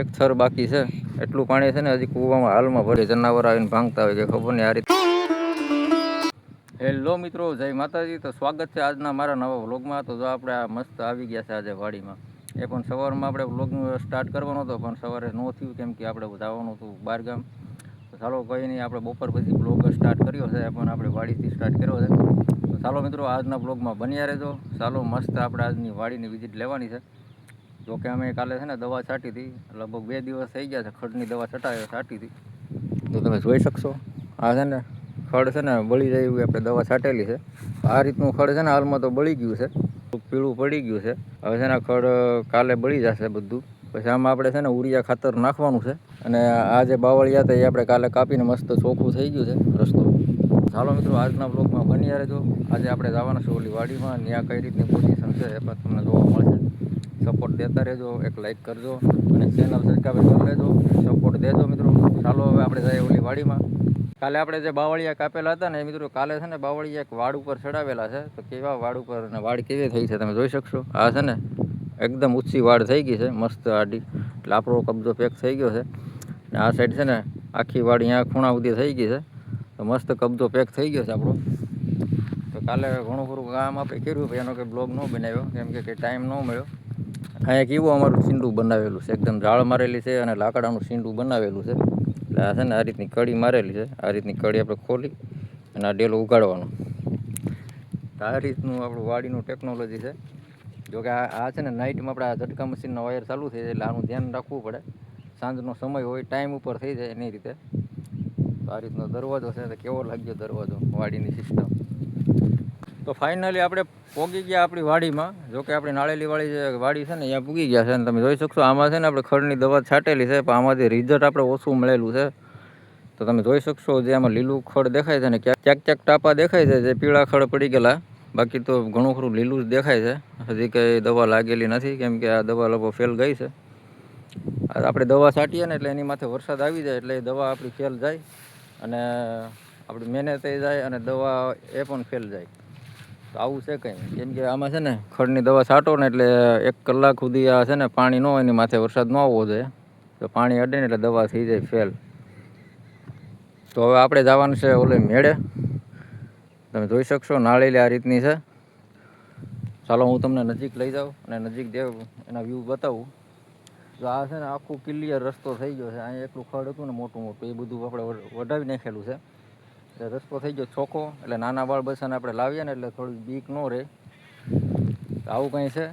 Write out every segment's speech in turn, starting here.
એક થર બાકી છે એટલું પાણી છે ને હજી કૂવામાં હાલમાં ભરે જનાવર આવીને ભાંગતા હોય કે ખબર નહીં આ રીતે. હેલો મિત્રો, જય માતાજી. તો સ્વાગત છે આજના મારા નવા વ્લોગમાં. તો જો આપણે આ મસ્ત આવી ગયા છે આજે વાડીમાં. એ પણ સવારમાં આપણે વ્લોગ સ્ટાર્ટ કરવાનો હતો પણ સવારે ન થયું કેમ કે આપણે જવાનું હતું બહાર ગામ. તો ચાલો કંઈ નહીં, આપણે બપોર પછી બ્લોગ સ્ટાર્ટ કર્યો છે પણ આપણે વાડીથી સ્ટાર્ટ કર્યો છે. તો ચાલો મિત્રો આજના બ્લોગમાં બન્યા રહેજો. ચાલો મસ્ત આપણે આજની વાડીની વિઝિટ લેવાની છે. જોકે અમે કાલે છે ને દવા છાંટી હતી, લગભગ 2 દિવસ થઈ ગયા છે ખડની દવા છાંટી હતી. તો તમે જોઈ શકશો આ છે ને ખડ છે ને બળી જાય એવી આપણે દવા છાંટેલી છે. આ રીતનું ખડ છે ને હાલમાં તો બળી ગયું છે, પીળું પડી ગયું છે. હવે છે ને ખડ કાલે બળી જશે બધું. પછી આમાં આપણે છે ને ઉરિયા ખાતર નાખવાનું છે. અને આ જે બાવળિયા હતા એ આપણે કાલે કાપીને મસ્ત ચોખ્ખું થઈ ગયું છે રસ્તો. ચાલો મિત્રો આજના બ્લોગમાં બન્યા રહેજો. આજે આપણે જવાના છે ઓલી વાડીમાં, ત્યાં કઈ રીતની પોઝિશન છે એ પણ તમને જોવા મળશે. સપોર્ટ દેતા રહેજો, એક લાઇક કરજો અને ચેનલ સબસ્ક્રાઈબ કરી લેજો, સપોર્ટ દેજો મિત્રો. ચાલો હવે આપણે જઈએ ઓલી વાડીમાં. કાલે આપણે જે બાવળિયા કાપેલા હતા ને એ મિત્રો કાલે છે ને બાવળિયા એક વાડ ઉપર ચડાવેલા છે. તો કેવા વાડ ઉપર અને વાડ કેવી થઈ છે તમે જોઈ શકશો. આ છે ને એકદમ ઊંચી વાડ થઈ ગઈ છે મસ્ત આડી, એટલે આપણો કબજો પેક થઈ ગયો છે. અને આ સાઈડ છે ને આખી વાડ અહીંયા ખૂણા સુધી થઈ ગઈ છે. તો મસ્ત કબજો પેક થઈ ગયો છે આપણો. તો કાલે ઘણું ખરું કામ આપણે કર્યું પણ એનો કંઈ બ્લોગ ન બનાવ્યો કેમ કે કંઈ ટાઈમ ન મળ્યો. અહીંયા કેવું અમારું સીંડું બનાવેલું છે, એકદમ જાળ મારેલી છે અને લાકડાનું સીંડું બનાવેલું છે. એટલે આ છે ને આ રીતની કડી મારેલી છે. આ રીતની કડી આપણે ખોલી અને આ ડેલો ઉગાડવાનો. આ રીતનું આપણું વાડીનું ટેકનોલોજી છે. જોકે આ છે ને નાઇટમાં આપણે આ ઝટકા મશીનનો વાયર ચાલુ થઈ જાય એટલે આનું ધ્યાન રાખવું પડે. સાંજનો સમય હોય ટાઈમ ઉપર થઈ જાય એની રીતે. તો આ રીતનો દરવાજો છે. તો કેવો લાગ્યો દરવાજો, વાડીની સિસ્ટમ. તો ફાઇનલી આપણે પોગી ગયા આપણી વાડીમાં. જોકે આપણી નાળેલી વાળી જે વાડી છે ને અહીંયા પૂગી ગયા છે. અને તમે જોઈ શકશો આમાં છે ને આપણે ખડની દવા છાંટેલી છે પણ આમાંથી રિઝલ્ટ આપણે ઓછું મળેલું છે. તો તમે જોઈ શકશો જે આમાં લીલું ખડ દેખાય છે ને ક્યાંક ક્યાંક ટાપા દેખાય છે જે પીળા ખડ પડી ગયેલા. બાકી તો ઘણું ખરું લીલું જ દેખાય છે. હજી કંઈ દવા લાગેલી નથી કેમ કે આ દવા લગભગ ફેલ ગઈ છે. આપણે દવા છાંટીએ ને એટલે એની માથે વરસાદ આવી જાય એટલે એ દવા આપણી ફેલ જાય અને આપણી મહેનત એ જાય અને દવા એ પણ ફેલ જાય. તો આવું છે કંઈ કેમ કે આમાં છે ને ખડની દવા છાંટો ને એટલે 1 કલાક સુધી આ છે ને પાણી ન હોય એની માથે વરસાદ ન આવવો જોઈએ. તો પાણી અડે ને એટલે દવા થઈ જાય ફેલ. તો હવે આપણે જવાનું છે ઓલે મેળે. તમે જોઈ શકશો નાળેલી આ રીતની છે. ચાલો હું તમને નજીક લઈ જાઉં અને નજીક એના વ્યૂ બતાવું. તો આ છે ને આખું ક્લિયર રસ્તો થઈ ગયો છે. અહીંયા એટલું ખડ હતું ને મોટું મોટું એ બધું આપણે વઢાવી નાખેલું છે. એટલે રસ્તો થઈ ગયો ચોખ્ખો. એટલે નાના બાળ બચ્ચાને આપણે લાવીએ ને એટલે થોડી બીક ન રહે. આવું કંઈ છે.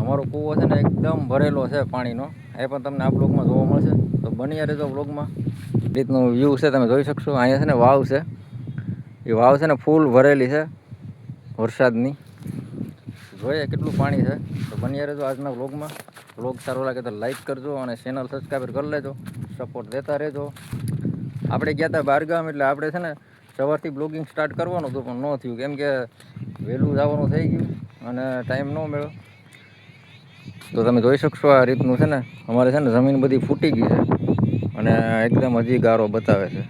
અમારો કૂવો છે ને એકદમ ભરેલો છે પાણીનો. એ પણ તમને આ બ્લોગમાં જોવા મળશે. તો બન્યા રહેજો બ્લોગમાં. રીતનું વ્યૂ છે તમે જોઈ શકશો. અહીંયા છે ને વાવ છે. એ વાવ છે ને ફૂલ ભરેલી છે વરસાદની. જોઈએ કેટલું પાણી છે. તો બન્યા રહેજો આજના બ્લોગમાં. બ્લોગ સારો લાગે તો લાઈક કરજો અને ચેનલ સબસ્ક્રાઈબર કરી લેજો, સપોર્ટ દેતા રહેજો. આપણે ગયા હતા બહારગામ એટલે આપણે છે ને સવારથી બ્લોગિંગ સ્ટાર્ટ કરવાનું હતું પણ ન થયું કેમ કે વહેલું જવાનું થઈ ગયું અને ટાઈમ ન મળ્યો. તો તમે જોઈ શકશો આ રીતનું છે ને અમારે છે ને જમીન બધી ફૂટી ગઈ છે અને એકદમ હજી ગારો બતાવે છે.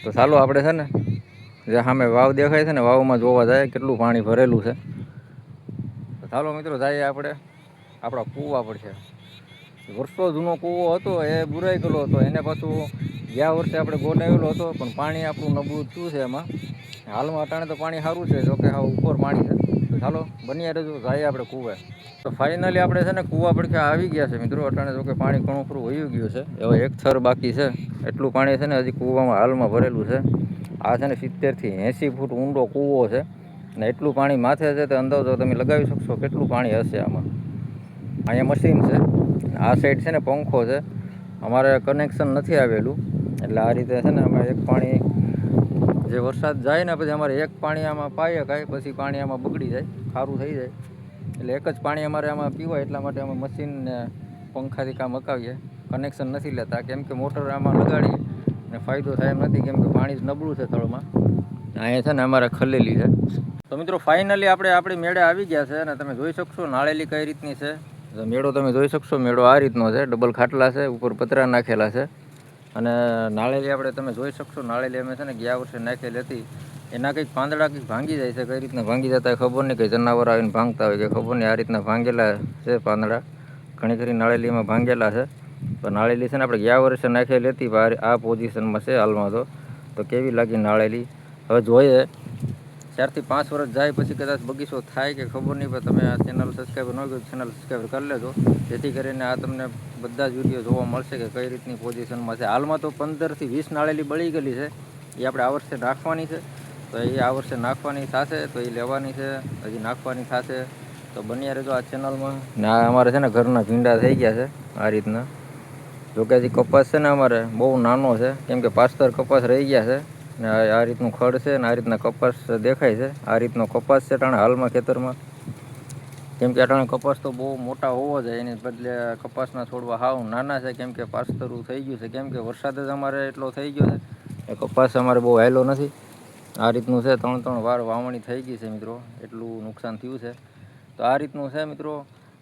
તો ચાલો આપણે છે ને જે સામે વાવ દેખાય છે ને વાવમાં જોવા જાય કેટલું પાણી ભરેલું છે. તો ચાલો મિત્રો જઈએ આપણે આપણા કૂવા પર છે. વર્ષો જૂનો કૂવો હતો એ બુરાઈ ગયેલો હતો. એને પાછું ગયા વર્ષે આપણે ગોઠવેલો હતો પણ પાણી આપણું નબળું થયું છે એમાં. હાલમાં અટાણે તો પાણી સારું છે, જોકે હા ઉપર પાણી છે. તો ચાલો બન્યા રહેજો જઈએ આપણે કૂવે. તો ફાઇનલી આપણે છે ને કૂવા પડખે આવી ગયા છે મિત્રો. અટાણે જોકે પાણી ઘણું ખરું વયું ગયું છે. હવે 1 થર બાકી છે. એટલું પાણી છે ને હજી કૂવામાં હાલમાં ભરેલું છે. આ છે ને 70 થી 80 ફૂટ ઊંડો કૂવો છે અને એટલું પાણી માથે છે તો અંદાજો તમે લગાવી શકશો કેટલું પાણી હશે આમાં. અહીંયા મશીન છે, આ સાઈડ છે ને પંખો છે. અમારે કનેક્શન નથી આવેલું એટલે આ રીતે છે ને અમે એક પાણી જે વરસાદ જાય ને પછી અમારે એક પાણી આમાં પાઈએ કાંઈ પછી પાણી આમાં બગડી જાય, ખારું થઈ જાય. એટલે એક જ પાણી અમારે આમાં પીવાય એટલા માટે અમે મશીનને પંખાથી કામ અકાવીએ. કનેક્શન નથી લેતા કેમ કે મોટર આમાં લગાડીએ અને ફાયદો થાય એમ નથી કેમ કે પાણી જ નબળું છે તળમાં. અહીંયા છે ને અમારે ખલેલી છે. તો મિત્રો ફાઇનલી આપણે આપણી મેળે આવી ગયા છે અને તમે જોઈ શકશો નાળેલી કઈ રીતની છે. મેળો તમે જોઈ શકશો. મેળો આ રીતનો છે, ડબલ ખાટલા છે, ઉપર પતરા નાખેલા છે અને નાળેલી આપણે તમે જોઈ શકશો. નાળેલી અમે છે ને ગયા વર્ષે નાખેલી હતી. એના કંઈક પાંદડા કંઈક ભાંગી જાય છે. કઈ રીતના ભાંગી જતા ખબર નહીં, કંઈ જનાવર આવીને ભાંગતા હોય કે ખબર નહીં. આ રીતના ભાંગેલા છે પાંદડા. ઘણી ખરી નાળેલી એમાં ભાંગેલા છે. તો નાળેલી છે ને આપણે ગયા વર્ષે નાખેલી હતી, આ પોઝિશનમાં છે હાલમાં. તો કેવી લાગી નાળેલી હવે જોઈએ. 4 થી 5 વર્ષ જાય પછી કદાચ બગીચો થાય કે ખબર નહીં, પણ તમે આ ચેનલ સબસ્ક્રાઈબર ન કરો ચેનલ સબસ્ક્રાઈબર કરી લેજો, જેથી કરીને આ તમને બધા જ વિડીયો જોવા મળશે કે કઈ રીતની પોઝિશનમાં છે. હાલમાં તો 15 થી 20 નાળેલી બળી ગયેલી છે, એ આપણે આ વર્ષે નાખવાની છે. તો એ આ વર્ષે નાખવાની થશે તો એ લેવાની છે, હજી નાખવાની થશે. તો બન્યા રહેજો આ ચેનલમાં. ને આ અમારે છે ને ઘરના ભીંડા થઈ ગયા છે આ રીતના. જોકે હજી કપાસ છે ને અમારે બહુ નાનો છે, કેમ કે પાસ્તર કપાસ રહી ગયા છે ને આ રીતનું ખડ છે ને આ રીતના કપાસ દેખાય છે. આ રીતનો કપાસ છે ટાણે હાલમાં ખેતરમાં, કેમ કે અટાણે કપાસ તો બહુ મોટા હોવો જોઈએ, એની બદલે કપાસના છોડવા હાવ નાના છે, કેમ કે પાસ્તરું થઈ ગયું છે, કેમ કે વરસાદ જ અમારે એટલો થઈ ગયો છે એ કપાસ અમારે બહુ હાયલો નથી. આ રીતનું છે, 3 વાર વાવણી થઈ ગઈ છે મિત્રો, એટલું નુકસાન થયું છે. તો આ રીતનું છે મિત્રો.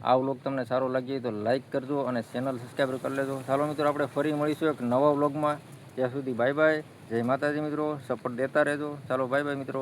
આ વ્લોગ તમને સારો લાગે તો લાઇક કરજો અને ચેનલ સબસ્ક્રાઈબર કરી લેજો. ચાલો મિત્રો, આપણે ફરી મળીશું એક નવા વ્લોગમાં. ત્યાં સુધી બાય બાય, જય માતાજી મિત્રો. સપોર્ટ દેતા રહેજો. ચાલો બાય બાય મિત્રો.